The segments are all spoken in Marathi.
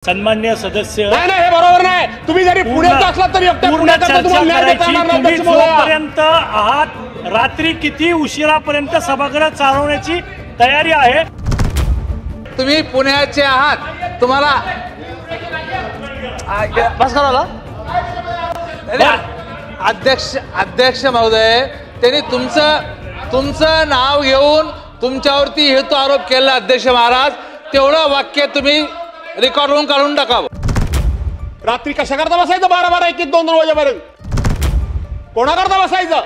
सन्मान्य सदस्य नाही हे बरोबर नाही। तुम्ही जरी पुण्यात असलात तरी पूर्ण चर्चा करायची। तुम्ही जोपर्यंत आहात रात्री किती उशिरापर्यंत सभागृह चालवण्याची तयारी आहे। तुम्ही पुण्याचे आहात, तुम्हाला बस करायला अध्यक्ष महोदय, त्यांनी तुमचं नाव घेऊन तुमच्यावरती हेतू आरोप केला। अध्यक्ष महाराज, तेवढं वाक्य तुम्ही रेकॉर्ड होऊन काढून टाकावं। रात्री कशा करता बसायचं 12-12 1-2 वाजेपर्यंत? कोणाकरता बसायचं?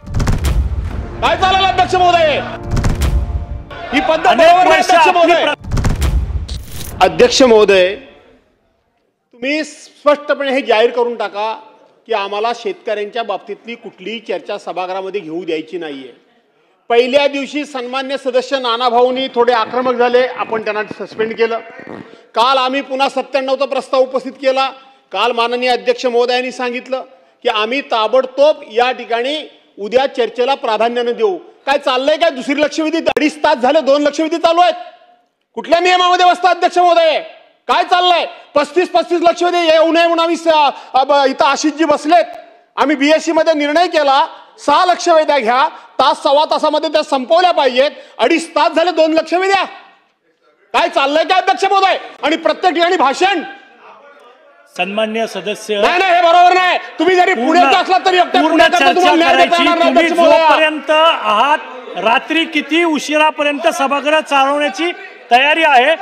काय चाललं अध्यक्ष महोदय? ही पद्धत बरोबर नाही अध्यक्ष महोदय। अध्यक्ष महोदय, तुम्ही स्पष्टपणे हे जाहीर करून टाका की आम्हाला शेतकऱ्यांच्या बाबतीतली कुठलीही चर्चा सभागृहामध्ये घेऊ द्यायची नाहीये। पहिल्या दिवशी सन्मान्य सदस्य नानाभाऊंनी थोडे आक्रमक झाले, आपण त्यांना सस्पेंड केलं। काल आम्ही पुन्हा 97चा प्रस्ताव उपस्थित केला। काल माननीय अध्यक्ष महोदयांनी सांगितलं की आम्ही ताबडतोब या ठिकाणी उद्या चर्चेला प्राधान्याने देऊ। काय चाललंय काय? दुसरी लक्षवेधी 2.5 तास झाले, 2 लक्षवेधी चालू आहेत। कुठल्या नियमामध्ये बसता अध्यक्ष महोदय? काय चाललंय? 35 लक्षवेधी येऊ नये म्हणून आम्ही इथं आशिषजी बसलेत। आम्ही बीएससी मध्ये निर्णय केला 6 लक्षवेध्या घ्या, तास सव्वा तासामध्ये त्या संपवल्या पाहिजेत। 2.5 तास झाले 2 लक्षवेध्या। काय चाललंय काय अध्यक्ष महोदय? आणि प्रत्येक ठिकाणी भाषण। सन्मान्य सदस्य, नाही हे बरोबर नाही। तुम्ही जरी पुण्यात असलात तरी पूर्ण चर्चा करायची। तुम्ही जोपर्यंत आहात रात्री किती उशिरापर्यंत सभागृह चालवण्याची तयारी आहे,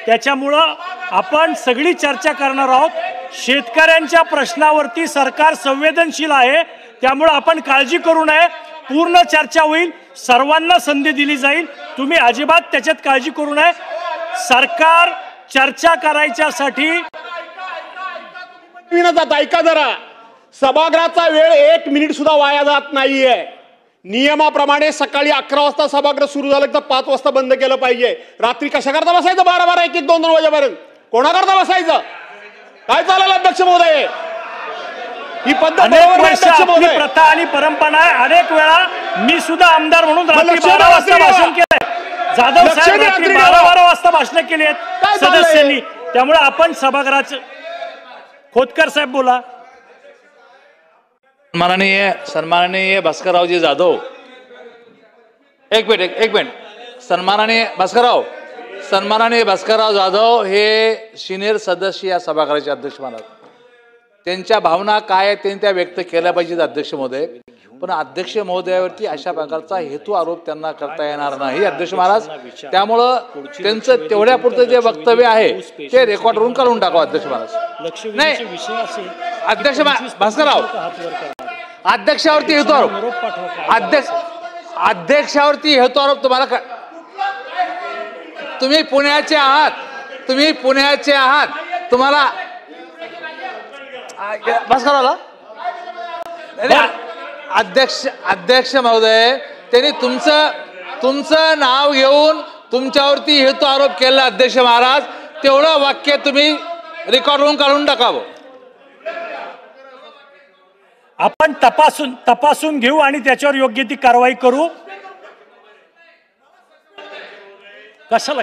त्याच्यामुळं आपण सगळी चर्चा करणार आहोत। शेतकऱ्यांच्या प्रश्नावरती सरकार संवेदनशील आहे, त्यामुळे आपण काळजी करू नये। पूर्ण चर्चा होईल, सर्वांना संधी दिली जाईल। तुम्ही अजिबात त्याच्यात काळजी करू नये। सरकार चर्चा करायच्यासाठी ऐका जरा, सभागृहाचा वेळ 1 मिनिट सुद्धा वाया जात नाहीये। नियमाप्रमाणे सकाळी 11 वाजता सभागृह सुरू झालं तर 5 वाजता बंद केलं पाहिजे। रात्री कशा करता बसायचं 12-12 1-2 वाजेपर्यंत? कोणाकरता बसायचं? काय चाललं अध्यक्ष महोदय? ही पद्धत बरोबर नाही अध्यक्ष महोदय। प्रथा आणि परंपरा आहे। अनेक वेळा मी सुद्धा आमदार म्हणून रात्री 12 वाजता भाषण केलंय। जाधव साहेब रात्री 12 वाजता भाषण केली आहेत सदस्यांनी। त्यामुळे आपण सभागृहाचं खोतकर साहेब बोला। सन्माननीय भास्कररावजी जाधव, एक मिनिट सन्माननीय भास्करराव जाधव हे सिनियर सदस्य या सभागृहाचे अध्यक्ष महाराज। त्यांच्या भावना काय आहेत त्यांनी त्या व्यक्त केल्या पाहिजेत अध्यक्ष महोदय। पण अध्यक्ष महोदयावरती अशा प्रकारचा हेतू आरोप त्यांना करता येणार नाही अध्यक्ष महाराज। त्यामुळं त्यांचं तेवढ्यापुरतं जे वक्तव्य आहे ते रेकॉर्ड करून काढून टाकावं अध्यक्ष महाराज। नाही अध्यक्ष भास्करराव, अध्यक्षावरती हेतू आरोप अध्यक्षावरती हेतू आरोप तुम्हाला तुम्ही पुण्याचे आहात, तुम्हाला बस करायला अध्यक्ष महोदय, त्यांनी तुमचं नाव घेऊन तुमच्यावरती हेतू आरोप केला। अध्यक्ष महाराज, तेवढं वाक्य तुम्ही रेकॉर्ड होऊन काढून टाकावं। आपण तपासून घेऊ आणि त्याच्यावर योग्य ती कारवाई करू। कशाला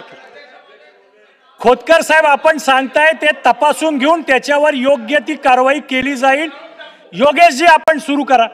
खोतकर साहेब आपण सांगताय ते तपासून घेऊन त्याच्यावर योग्य ती कारवाई केली जाईल। योगेशजी आपण सुरू करा।